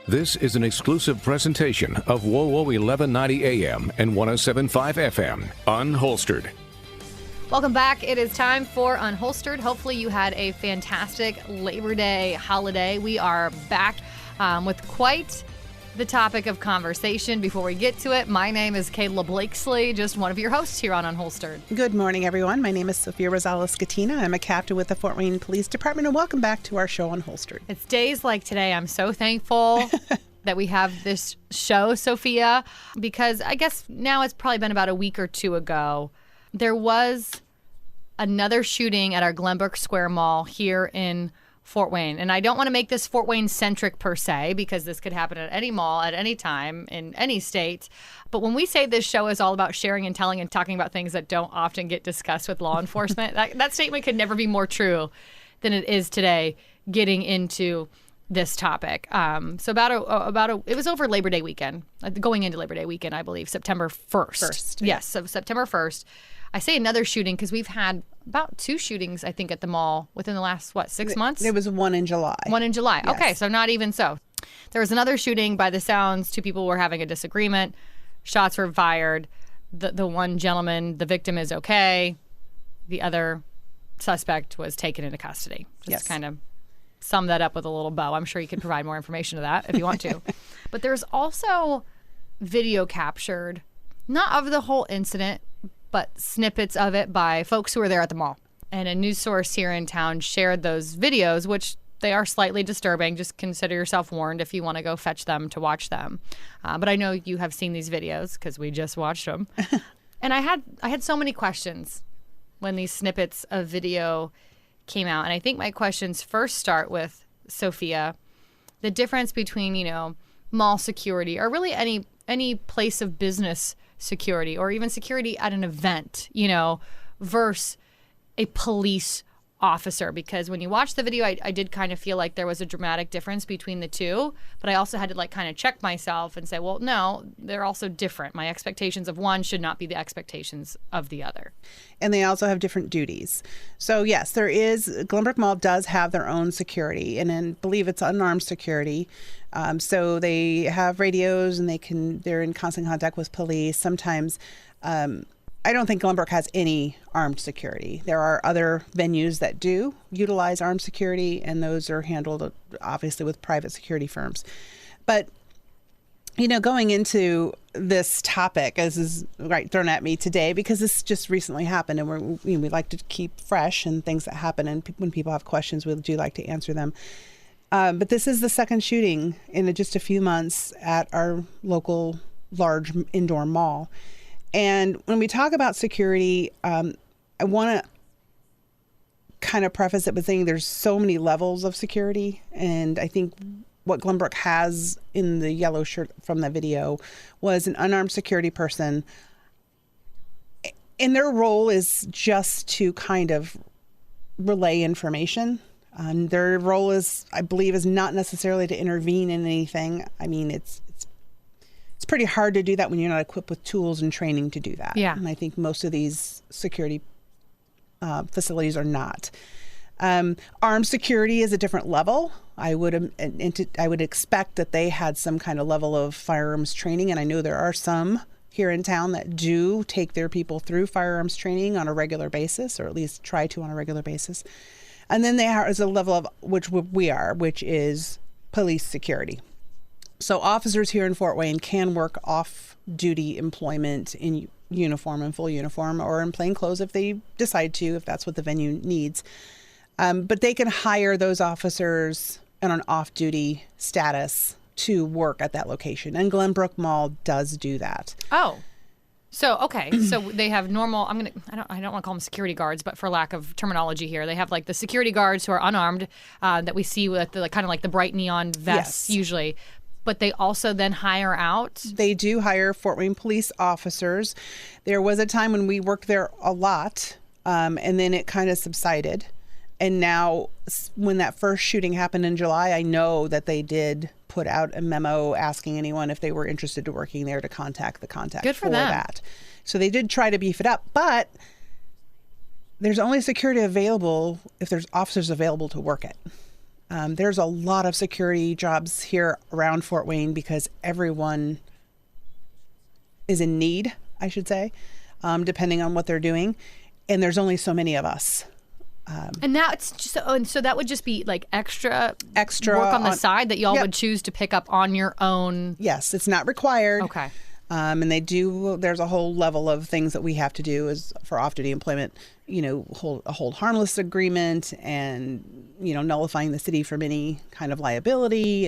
This is an exclusive presentation of WOWO 1190 AM and 107.5 FM, Unholstered. Welcome back. It is time for Unholstered. Hopefully you had a fantastic Labor Day holiday. We are back with quite the topic of conversation. Before we get to it, my name is Kayla Blakesley, just one of your hosts here on Unholstered. Good morning, everyone. My name is Sophia Rosales-Scatina. I'm a captain with the Fort Wayne Police Department, and welcome back to our show Unholstered. It's days like today. I'm so thankful that we have this show, Sophia, because I guess now it's probably been about a week or two ago. There was another shooting at our Glenbrook Square Mall here in Fort Wayne. And I don't want to make this Fort Wayne-centric per se, because this could happen at any mall at any time in any state. But when we say this show is all about sharing and telling and talking about things that don't often get discussed with law enforcement, that statement could never be more true than it is today, getting into this topic. So it was over Labor Day weekend, going into Labor Day weekend, I believe, September 1st. Yes, so September 1st. I say another shooting because we've had about 2 shootings, I think, at the mall within the last, 6 months? There was one in July. One in July. Yes. Okay, so not even so. There was another shooting. By the sounds, 2 people were having a disagreement. Shots were fired. The one gentleman, the victim, is okay. The other suspect was taken into custody. Just kind of sum that up with a little bow. I'm sure you could provide more information to that if you want to. But there's also video captured, not of the whole incident, but snippets of it by folks who were there at the mall. And a news source here in town shared those videos, which they are slightly disturbing. Just consider yourself warned if you want to go fetch them to watch them. But I know you have seen these videos because we just watched them. And I had so many questions when these snippets of video came out. And I think my questions first start with, Sophia, the difference between, mall security or really any place of business security or even security at an event, versus a police officer. Because when you watch the video, I did kind of feel like there was a dramatic difference between the two, but I also had to kind of check myself and say, well, no, they're also different. My expectations of one should not be the expectations of the other. And they also have different duties. So yes, Glenbrook Mall does have their own security, and I believe it's unarmed security. So they have radios and they're in constant contact with police. Sometimes, I don't think Glenbrook has any armed security. There are other venues that do utilize armed security, and those are handled obviously with private security firms. But, going into this topic, as is thrown at me today, because this just recently happened, and we like to keep fresh and things that happen, and when people have questions, we do like to answer them. But this is the second shooting in just a few months at our local large indoor mall. And when we talk about security, I want to kind of preface it by saying there's so many levels of security. And I think what Glenbrook has in the yellow shirt from the video was an unarmed security person. And their role is just to kind of relay information. Their role is, I believe, is not necessarily to intervene in anything. I mean, it's pretty hard to do that when you're not equipped with tools and training to do that. Yeah. And I think most of these security facilities are not. Armed security is a different level. I would expect that they had some kind of level of firearms training, and I know there are some here in town that do take their people through firearms training on a regular basis, or at least try to on a regular basis. And then there is a level of which is police security. So officers here in Fort Wayne can work off-duty employment in uniform and full uniform, or in plain clothes if they decide to, if that's what the venue needs. But they can hire those officers on an off-duty status to work at that location. And Glenbrook Mall does do that. Oh. So, okay. So they have normal, I don't want to call them security guards, but for lack of terminology here, they have the security guards who are unarmed that we see with kind of the bright neon vests usually. But they also then hire out? They do hire Fort Wayne police officers. There was a time when we worked there a lot, and then it kind of subsided. And now, when that first shooting happened in July, I know that they did put out a memo asking anyone if they were interested in working there to contact the contact. Good for them. That. So they did try to beef it up, but there's only security available if there's officers available to work it. There's a lot of security jobs here around Fort Wayne because everyone is in need, I should say, depending on what they're doing. And there's only so many of us. And that's just, so that would just be like extra work on the side that y'all would choose to pick up on your own. Yes, it's not required. Okay. And there's a whole level of things that we have to do as for off-duty employment, hold harmless agreement and, nullifying the city from any kind of liability.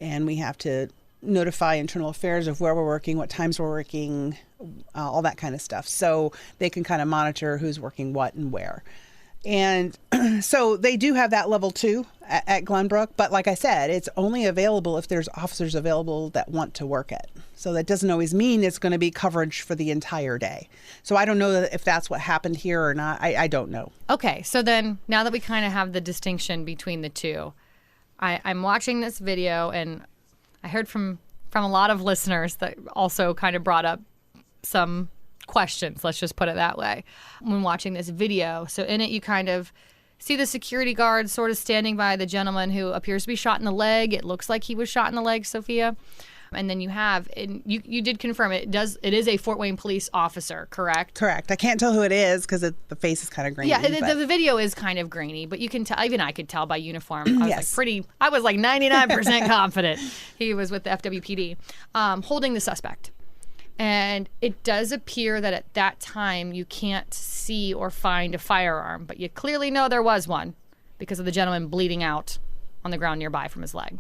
And we have to notify internal affairs of where we're working, what times we're working, all that kind of stuff. So they can kind of monitor who's working what and where. And so they do have that level too at Glenbrook. But like I said, it's only available if there's officers available that want to work it. So that doesn't always mean it's going to be coverage for the entire day. So I don't know if that's what happened here or not. I don't know. Okay. So then now that we kind of have the distinction between the two, I'm watching this video and I heard from a lot of listeners that also kind of brought up some questions, let's just put it that way, when watching this video. So in it, you kind of see the security guard sort of standing by the gentleman who appears to be shot in the leg. It looks like he was shot in the leg, Sophia. And then you did confirm it is a Fort Wayne police officer, correct? Correct. I can't tell who it is because the face is kind of grainy. Yeah, the video is kind of grainy, but you can tell, even I could tell by uniform. I was like 99% confident he was with the FWPD, holding the suspect. And it does appear that at that time you can't see or find a firearm, but you clearly know there was one because of the gentleman bleeding out on the ground nearby from his leg.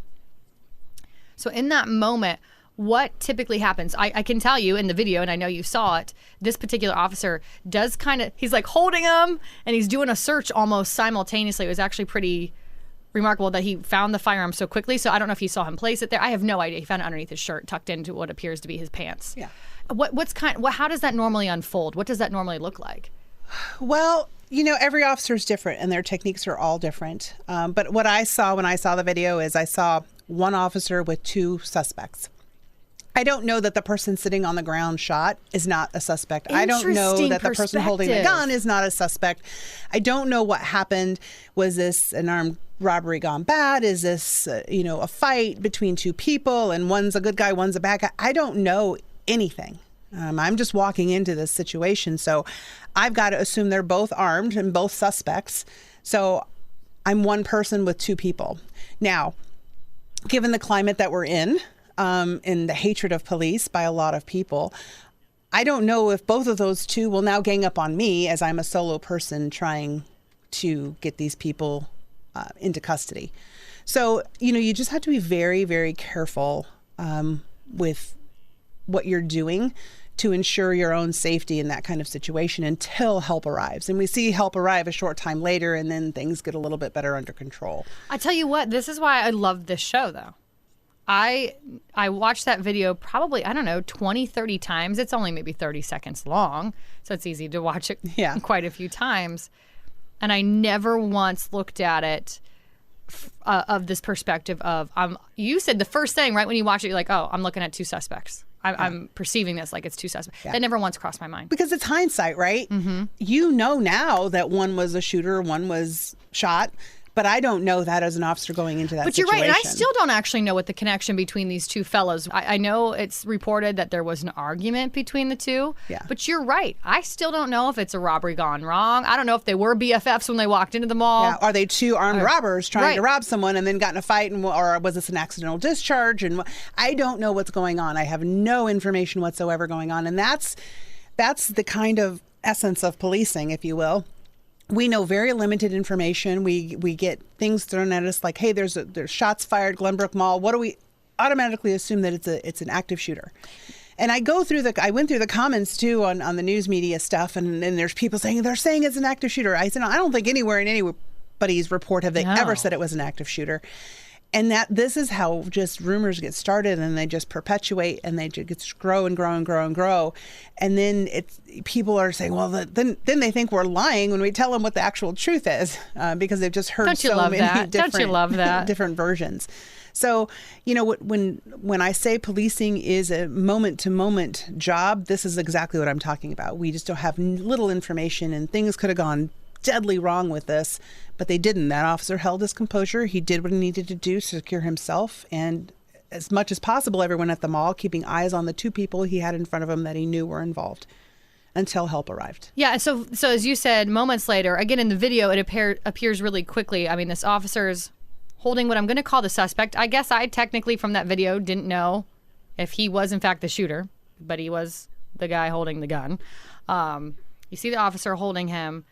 So in that moment, what typically happens? I can tell you in the video, and I know you saw it, this particular officer does he's like holding him and he's doing a search almost simultaneously. It was actually pretty remarkable that he found the firearm so quickly. So I don't know if he saw him place it there. I have no idea. He found it underneath his shirt, tucked into what appears to be his pants. Yeah. How does that normally unfold? What does that normally look like? Well, every officer is different and their techniques are all different. But what I saw when I saw the video is I saw one officer with two suspects. I don't know that the person sitting on the ground shot is not a suspect. I don't know that the person holding the gun is not a suspect. I don't know what happened. Was this an armed robbery gone bad? Is this, a fight between two people and one's a good guy, one's a bad guy? I don't know anything. I'm just walking into this situation. So I've got to assume they're both armed and both suspects. So I'm one person with two people. Now, given the climate that we're in the hatred of police by a lot of people, I don't know if both of those two will now gang up on me as I'm a solo person trying to get these people into custody. So, you just have to be very, very careful with what you're doing to ensure your own safety in that kind of situation until help arrives. And we see help arrive a short time later, and then things get a little bit better under control. I tell you what, this is why I love this show, though. I watched that video probably, 20, 30 times. It's only maybe 30 seconds long, so it's easy to watch it quite a few times. And I never once looked at it of this perspective of, you said the first thing, right, when you watch it, you're like, oh, I'm looking at two suspects. I'm perceiving this like it's two suspects. Yeah. That never once crossed my mind. Because it's hindsight, right? Mm-hmm. You know now that one was a shooter, one was shot. But I don't know that as an officer going into that situation. But you're right, and I still don't actually know what the connection between these two fellows. I know it's reported that there was an argument between the two. Yeah. But you're right. I still don't know if it's a robbery gone wrong. I don't know if they were BFFs when they walked into the mall. Yeah. Are they two armed robbers trying to rob someone and then got in a fight, or was this an accidental discharge? And I don't know what's going on. I have no information whatsoever going on, and that's the kind of essence of policing, if you will. We know very limited information. We get things thrown at us like, hey, there's shots fired, Glenbrook Mall. What do we automatically assume that it's an active shooter? And I went through the comments too on the news media stuff, and there's people saying it's an active shooter. I said, no, I don't think anywhere in anybody's report have they ever said it was an active shooter. And that this is how just rumors get started, and they just perpetuate, and they just grow and grow and grow and grow. And then people are saying, well, then they think we're lying when we tell them what the actual truth is, because they've just heard so many different versions. So, when I say policing is a moment-to-moment job, this is exactly what I'm talking about. We just don't have little information, and things could have gone deadly wrong with this, but they didn't. That officer held his composure. He did what he needed to do to secure himself and, as much as possible, everyone at the mall, keeping eyes on the 2 people he had in front of him that he knew were involved until help arrived. Yeah, so as you said, moments later, again in the video, it appears really quickly. I mean, this officer's holding what I'm going to call the suspect. I guess I technically, from that video, didn't know if he was in fact the shooter, but he was the guy holding the gun. You see the officer holding him,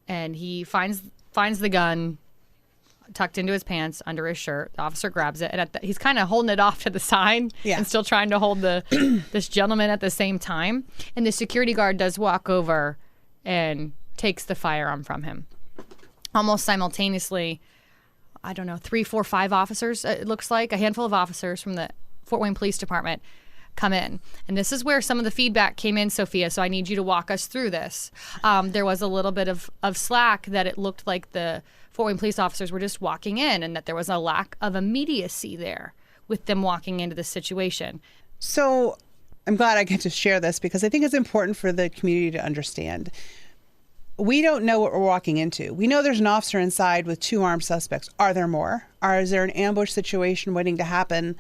and he finds the gun tucked into his pants under his shirt. The officer grabs it, and he's kind of holding it off to the side and still trying to hold this gentleman at the same time. And the security guard does walk over and takes the firearm from him. Almost simultaneously, I don't know, 3, 4, 5 officers, it looks like, a handful of officers from the Fort Wayne Police Department come in. And this is where some of the feedback came in, Sophia, so I need you to walk us through this. There was a little bit of slack that it looked like the Fort Wayne police officers were just walking in and that there was a lack of immediacy there with them walking into the situation. So I'm glad I get to share this because I think it's important for the community to understand. We don't know what we're walking into. We know there's an officer inside with 2 armed suspects. Are there more? Is there an ambush situation waiting to happen?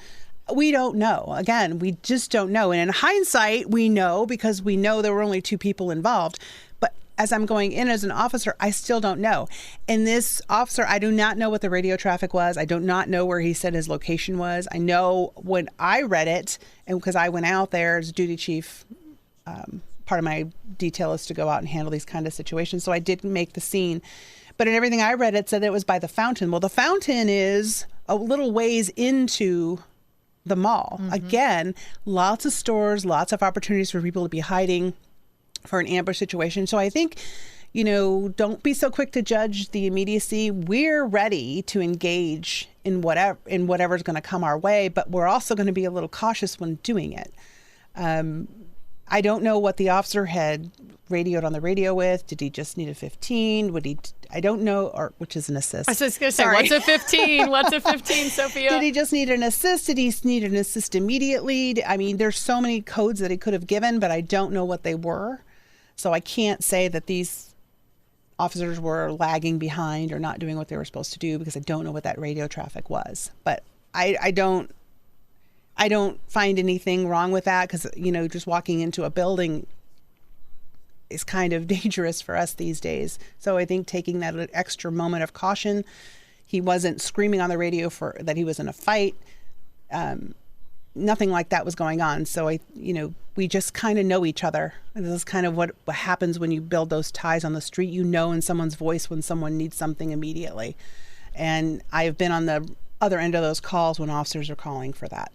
We don't know. Again, we just don't know. And in hindsight, we know because we know there were only 2 people involved. But as I'm going in as an officer, I still don't know. And this officer, I do not know what the radio traffic was. I do not know where he said his location was. I know when I read it, and because I went out there as duty chief, part of my detail is to go out and handle these kind of situations. So I didn't make the scene. But in everything I read, it said it was by the fountain. Well, the fountain is a little ways into the mall. Mm-hmm. Again, lots of stores, lots of opportunities for people to be hiding for an ambush situation. So I think, don't be so quick to judge the immediacy. We're ready to engage in whatever's going to come our way, but we're also going to be a little cautious when doing it. I don't know what the officer had radioed on the radio with. Did he just need a 15? I don't know, or which is an assist. I was just going to say, what's a 15? What's a 15, Sophia? Did he just need an assist? Did he need an assist immediately? I mean, there's so many codes that he could have given, but I don't know what they were. So I can't say that these officers were lagging behind or not doing what they were supposed to do because I don't know what that radio traffic was. But I don't find anything wrong with that because, just walking into a building is kind of dangerous for us these days. So I think taking that extra moment of caution, he wasn't screaming on the radio that he was in a fight. Nothing like that was going on. So we just kind of know each other. And this is kind of what happens when you build those ties on the street. You know in someone's voice when someone needs something immediately. And I've been on the other end of those calls when officers are calling for that.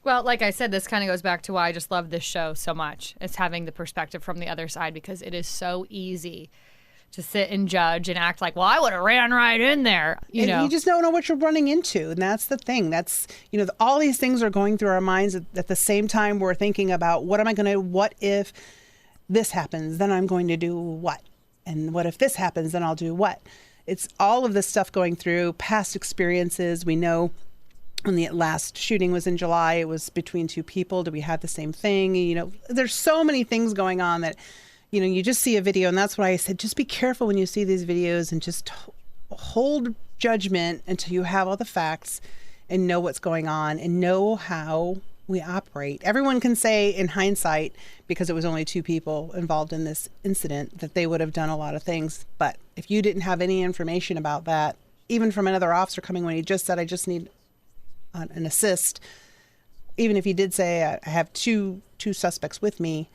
Well, like I said, this kind of goes back to why I just love this show so much. It's having the perspective from the other side because it is so easy to sit and judge and act like, well, I would have ran right in there. You just don't know what you're running into. And that's the thing. That's, all these things are going through our minds at the same time we're thinking about what if this happens, then I'm going to do what? And what if this happens, then I'll do what? It's all of this stuff going through past experiences. We know when the last shooting was in July, it was between 2 people. Do we have the same thing? There's so many things going on that, you just see a video. And that's why I said, just be careful when you see these videos and just hold judgment until you have all the facts and know what's going on and know how we operate. Everyone can say in hindsight, because it was only 2 people involved in this incident, that they would have done a lot of things. But if you didn't have any information about that, even from another officer coming when he just said, I just need an assist, even if he did say I have two suspects with me,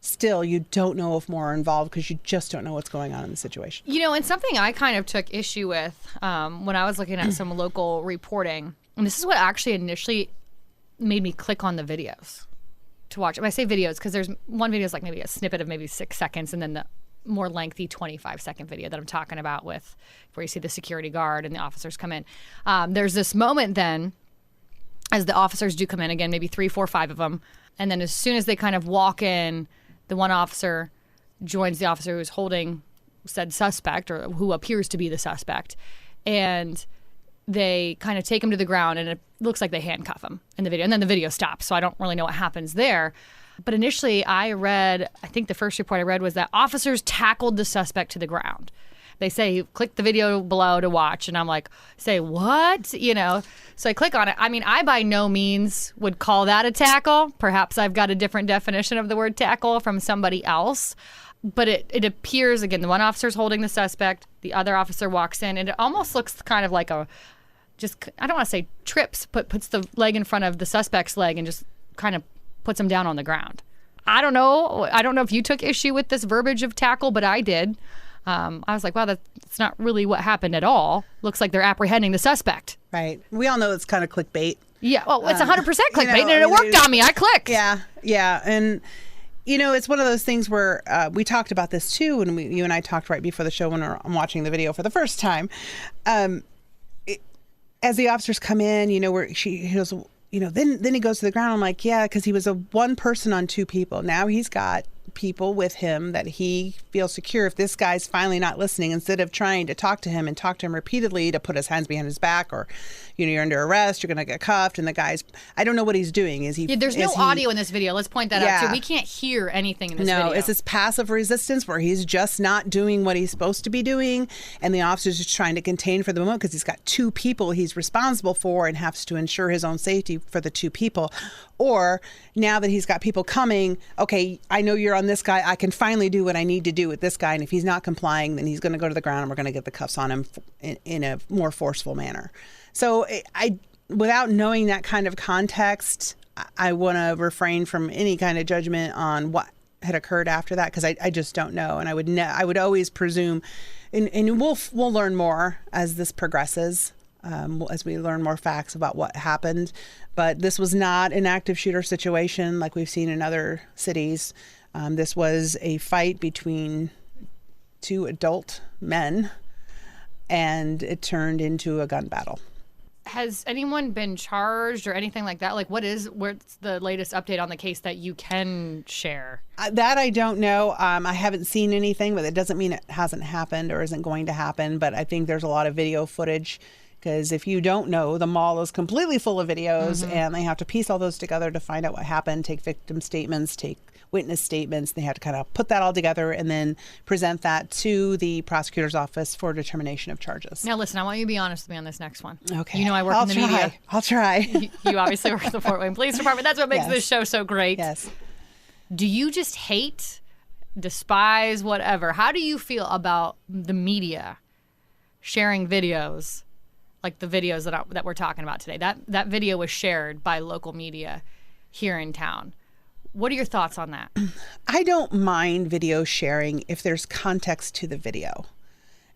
still you don't know if more are involved because you just don't know what's going on in the situation. And something I kind of took issue with when I was looking at some local reporting, and this is what actually initially made me click on the videos to watch. When I say videos, because there's one video is like maybe a snippet of maybe 6 seconds, and then the more lengthy 25-second video that I'm talking about where you see the security guard and the officers come in. There's this moment then as the officers do come in, again, maybe 3, 4, 5 of them. And then as soon as they kind of walk in, the one officer joins the officer who's holding said suspect or who appears to be the suspect. And they kind of take him to the ground and it looks like they handcuff him in the video. And then the video stops. So I don't really know what happens there. But initially I think the first report I read was that officers tackled the suspect to the ground. They say, click the video below to watch. And I'm like, say what? You know, so I click on it. I mean, I by no means would call that a tackle. Perhaps I've got a different definition of the word tackle from somebody else. But it appears, again, the one officer's holding the suspect. The other officer walks in, and it almost looks kind of like I don't want to say trips, but puts the leg in front of the suspect's leg and just kind of puts him down on the ground. I don't know if you took issue with this verbiage of tackle, but I did. I was like, wow, that's not really what happened at all. Looks like they're apprehending the suspect. Right. We all know it's kind of clickbait. Yeah. Well, it's 100% clickbait, and it worked on me. I clicked. Yeah. Yeah. And, you know, it's one of those things where we talked about this too, and you and I talked right before the show when I'm watching the video for the first time. As the officers come in, you know, where he goes, you know, then he goes to the ground. I'm like, yeah, because he was a one person on two people. Now he's got people with him that he feels secure. If this guy's finally not listening, instead of trying to talk to him repeatedly to put his hands behind his back, or, you know, you're under arrest, you're going to get cuffed, and the guy's, I don't know what he's doing. Is he? Yeah, there's no audio in this video. Let's point that out too. We can't hear anything in this video. No, it's this passive resistance where he's just not doing what he's supposed to be doing, and the officer's just trying to contain for the moment because he's got two people he's responsible for and has to ensure his own safety for the two people. Or now that he's got people coming, okay, I know you're on this guy. I can finally do what I need to do with this guy. And if he's not complying, then he's going to go to the ground and we're going to get the cuffs on him in a more forceful manner. So without knowing that kind of context, I want to refrain from any kind of judgment on what had occurred after that, because I just don't know. And I would always presume, and we'll learn more as this progresses. As we learn more facts about what happened. But this was not an active shooter situation like we've seen in other cities. This was a fight between two adult men, and it turned into a gun battle. Has anyone been charged or anything like that? Like, what's the latest update on the case that you can share? That I don't know. I haven't seen anything, but it doesn't mean it hasn't happened or isn't going to happen. But I think there's a lot of video footage. Because if you don't know, the mall is completely full of videos, and they have to piece all those together to find out what happened, take victim statements, take witness statements. They have to kind of put that all together and then present that to the prosecutor's office for determination of charges. Now, listen, I want you to be honest with me on this next one. Okay. You know I work in the media. I'll try. You obviously work at the Fort Wayne Police Department. That's what makes this show so great. Yes. Do you just hate, despise, whatever? How do you feel about the media sharing videos? Like the videos that we're talking about today. That video was shared by local media here in town. What are your thoughts on that? I don't mind video sharing if there's context to the video.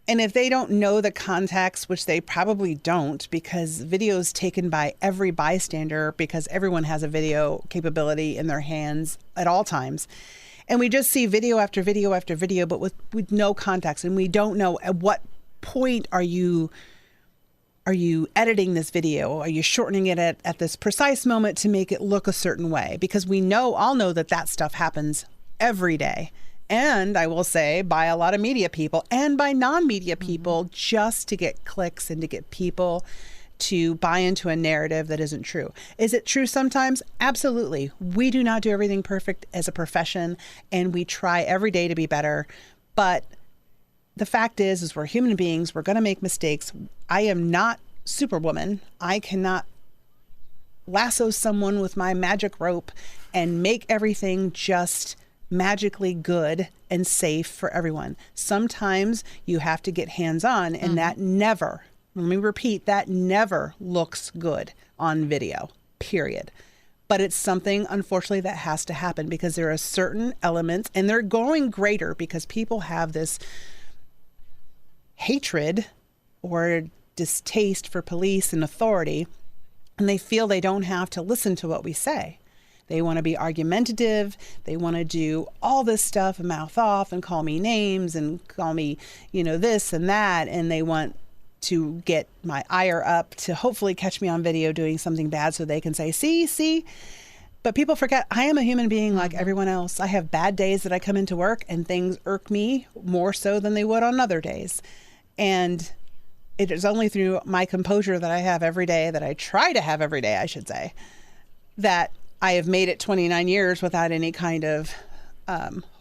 And if they don't know the context, which they probably don't, because video is taken by every bystander, because everyone has a video capability in their hands at all times. And we just see video after video after video, but with no context. And we don't know at what point are you editing this video? Are you shortening it at this precise moment to make it look a certain way? Because we all know that stuff happens every day. And I will say by a lot of media people and by non-media people, just to get clicks and to get people to buy into a narrative that isn't true. Is it true sometimes? Absolutely. We do not do everything perfect as a profession, and we try every day to be better. But the fact is we're human beings. We're going to make mistakes. I am not Superwoman. I cannot lasso someone with my magic rope and make everything just magically good and safe for everyone. Sometimes you have to get hands-on, and that never, let me repeat, that never looks good on video, period. But it's something, unfortunately, that has to happen because there are certain elements, and they're growing greater because people have this hatred or distaste for police and authority, and they feel they don't have to listen to what we say. They want to be argumentative. They want to do all this stuff and mouth off and call me names and call me, this and that. And they want to get my ire up to hopefully catch me on video doing something bad so they can say, see. But people forget I am a human being like everyone else. I have bad days that I come into work and things irk me more so than they would on other days. And it is only through my composure that I have every day, that I try to have every day, I should say, that I have made it 29 years without any kind of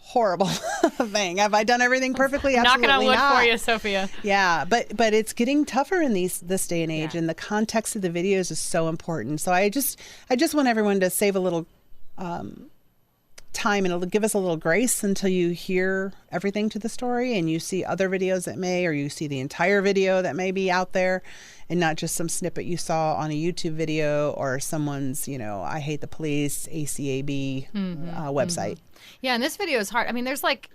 horrible thing. Have I done everything perfectly? Knocking Absolutely on wood not. for you, Sophia. Yeah, but it's getting tougher in this day and age, Yeah. and the context of the videos is so important. So I just want everyone to save a little time and it'll give us a little grace until you hear everything to the story and you see other videos that may, or you see the entire video that may be out there, and not just some snippet you saw on a YouTube video or someone's, I hate the police, ACAB website. Yeah, and this video is hard. I mean, there's like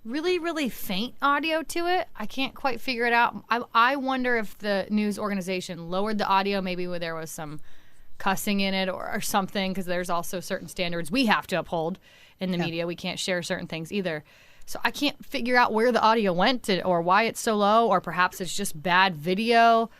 really, really faint audio to it. I can't quite figure it out. I wonder if the news organization lowered the audio, maybe where there was some cussing in it or something, because there's also certain standards we have to uphold in the media. We can't share certain things either. So I can't figure out where the audio went or why it's so low, or perhaps it's just bad video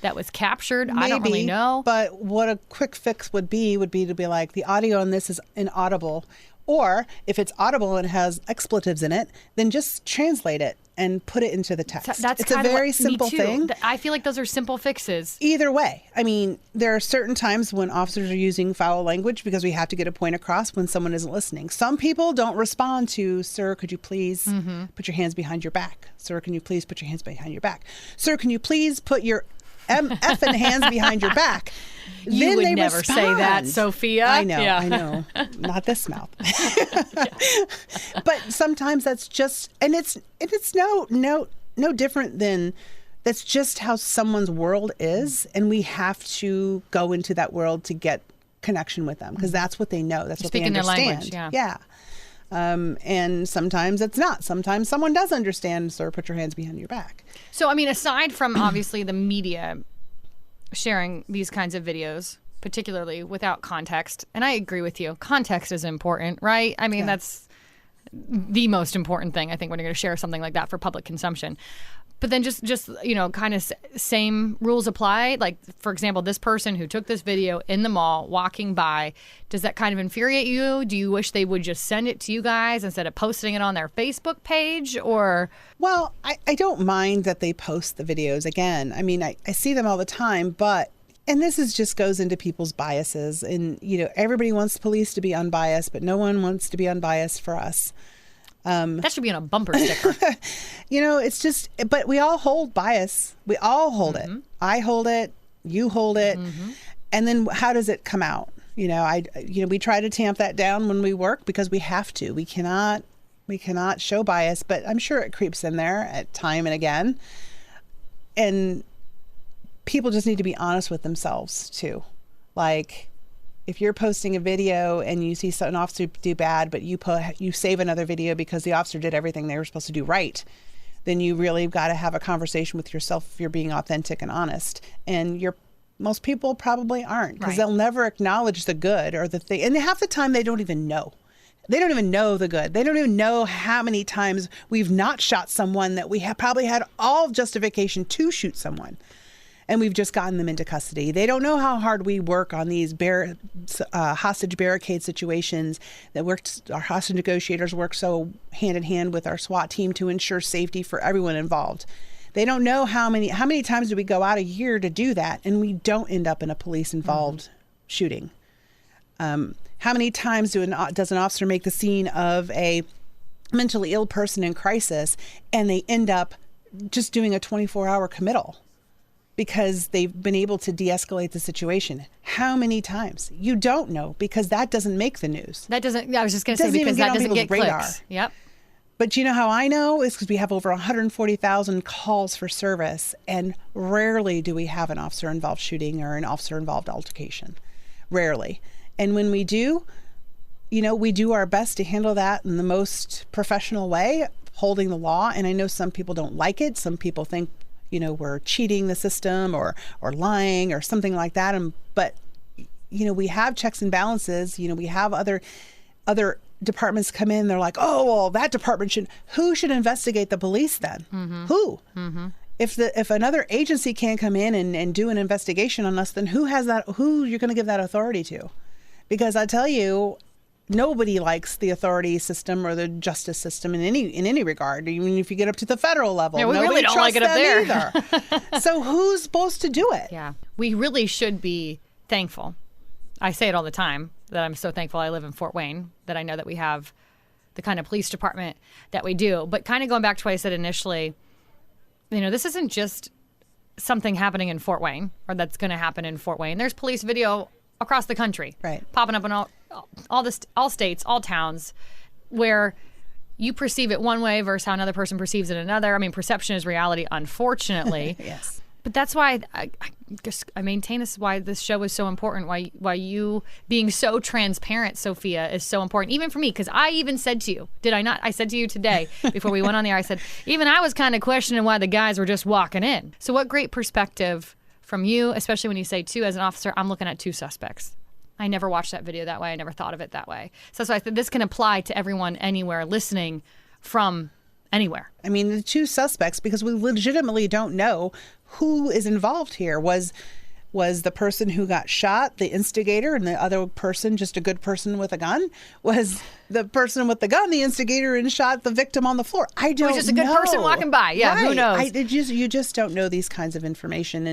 that was captured. Maybe, I don't really know. But what a quick fix would be to be like, the audio on this is inaudible. Or if it's audible and has expletives in it, then just translate it and put it into the text. It's a very simple thing. I feel like those are simple fixes. Either way. I mean, there are certain times when officers are using foul language because we have to get a point across when someone isn't listening. Some people don't respond to, "Sir, could you please put your hands behind your back? Sir, can you please put your hands behind your back? Sir, can you please put your effing hands behind your back?" You then would they never respond. say that, Sophia. I know, Yeah. I know. Not this mouth. But sometimes that's just, and it's no different than, that's just how someone's world is, and we have to go into that world to get connection with them, because that's what they know. That's what they Speaking their understand. language, Yeah. And sometimes it's not. Sometimes someone does understand, "Sir, put your hands behind your back." So, I mean, aside from obviously the media sharing these kinds of videos, particularly without context, and I agree with you, context is important, right? I mean, that's the most important thing, I think, when you're going to share something like that for public consumption. But then just kind of same rules apply. Like, for example, this person who took this video in the mall walking by, does that kind of infuriate you? Do you wish they would just send it to you guys instead of posting it on their Facebook page? Or Well, I don't mind that they post the videos. Again, I mean, I see them all the time, and this just goes into people's biases. And, everybody wants police to be unbiased, but no one wants to be unbiased for us. that should be on a bumper sticker. It's just, but we all hold bias. We all hold it. I hold it. You hold it. And then how does it come out? We try to tamp that down when we work because we have to. We cannot show bias, but I'm sure it creeps in there at time and again. And people just need to be honest with themselves too. Like, if you're posting a video and you see an officer do bad, but you save another video because the officer did everything they were supposed to do right, then you really got to have a conversation with yourself if you're being authentic and honest. And most people probably aren't, because they'll never acknowledge the good or the thing. And half the time they don't even know. They don't even know the good. They don't even know how many times we've not shot someone that we have probably had all justification to shoot someone, and we've just gotten them into custody. They don't know how hard we work on these hostage barricade situations, our hostage negotiators work so hand in hand with our SWAT team to ensure safety for everyone involved. They don't know how many times do we go out a year to do that, and we don't end up in a police-involved shooting. How many times does an officer make the scene of a mentally ill person in crisis, and they end up just doing a 24-hour committal because they've been able to de-escalate the situation? How many times? You don't know, because that doesn't make the news. I was just going to say, Doesn't even because get that on doesn't people's get radar. clicks. Yep. But you know how I know? It's because we have over 140,000 calls for service, and rarely do we have an officer-involved shooting or an officer-involved altercation. Rarely. And when we do, we do our best to handle that in the most professional way, holding the law. And I know some people don't like it. Some people think, we're cheating the system or lying or something like that. But we have checks and balances. We have other departments come in. They're like, "Oh, well, that department who should investigate the police then? Who? If another agency can't come in and do an investigation on us, then who you're going to give that authority to?" Because I tell you, nobody likes the authority system or the justice system in any regard. Even if you get up to the federal level, Yeah, we nobody really don't like it up there either. So who's supposed to do it? Yeah, we really should be thankful. I say it all the time that I'm so thankful I live in Fort Wayne, that I know that we have the kind of police department that we do. But kind of going back to what I said initially, this isn't just something happening in Fort Wayne or that's going to happen in Fort Wayne. There's police video across the country, right, popping up in all states, all towns, where you perceive it one way versus how another person perceives it another. I mean, perception is reality, unfortunately. Yes. But that's why I maintain this, why this show is so important, why you being so transparent, Sophia, is so important, even for me, because I even said to you, did I not? I said to you today, before we went on the air, I said, even I was kind of questioning why the guys were just walking in. So what great perspective from you, especially when you say, too, as an officer, I'm looking at 2 suspects. I never watched that video that way. I never thought of it that way. So that's why I said this can apply to everyone anywhere listening from anywhere. I mean, the 2 suspects, because we legitimately don't know who is involved here. Was the person who got shot the instigator and the other person just a good person with a gun? Was the person with the gun the instigator and shot the victim on the floor? I don't know. Just a good person walking by. Yeah, right. Who knows? You just don't know these kinds of information.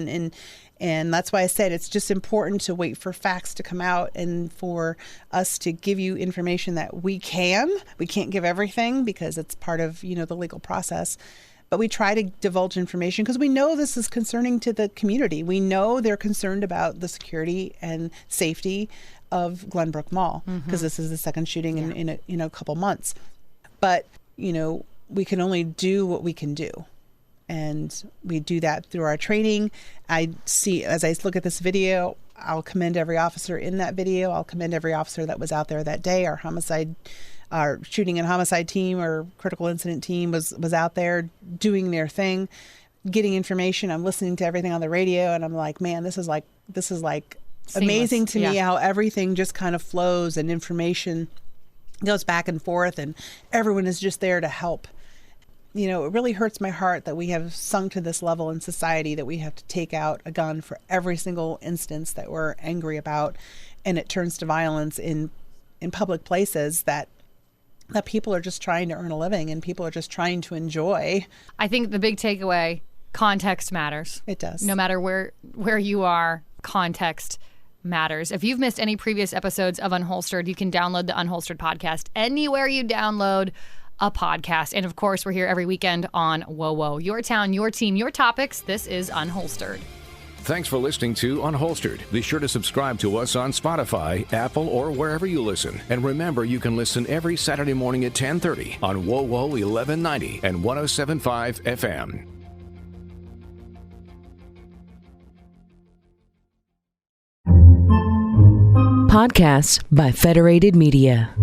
And that's why I said it's just important to wait for facts to come out and for us to give you information that we can. We can't give everything because it's part of, the legal process. But we try to divulge information because we know this is concerning to the community. We know they're concerned about the security and safety of Glenbrook Mall because this is the second shooting in a couple months. But, we can only do what we can do. And we do that through our training. As I look at this video, I'll commend every officer in that video. I'll commend every officer that was out there that day. Our shooting and homicide team or critical incident team was out there doing their thing, getting information. I'm listening to everything on the radio and I'm like, man, this is like amazing to me how everything just kind of flows and information goes back and forth and everyone is just there to help. It really hurts my heart that we have sunk to this level in society that we have to take out a gun for every single instance that we're angry about, and it turns to violence in public places that people are just trying to earn a living and people are just trying to enjoy. I think the big takeaway, context matters. It does. No matter where you are, context matters. If you've missed any previous episodes of Unholstered, you can download the Unholstered podcast anywhere you download a podcast. And of course, we're here every weekend on Whoa Whoa, your town, your team, your topics. This is Unholstered. Thanks for listening to Unholstered. Be sure to subscribe to us on Spotify, Apple, or wherever you listen. And remember, you can listen every Saturday morning at 10:30 on Whoa Whoa 1190 and 107.5 FM. Podcasts by Federated Media.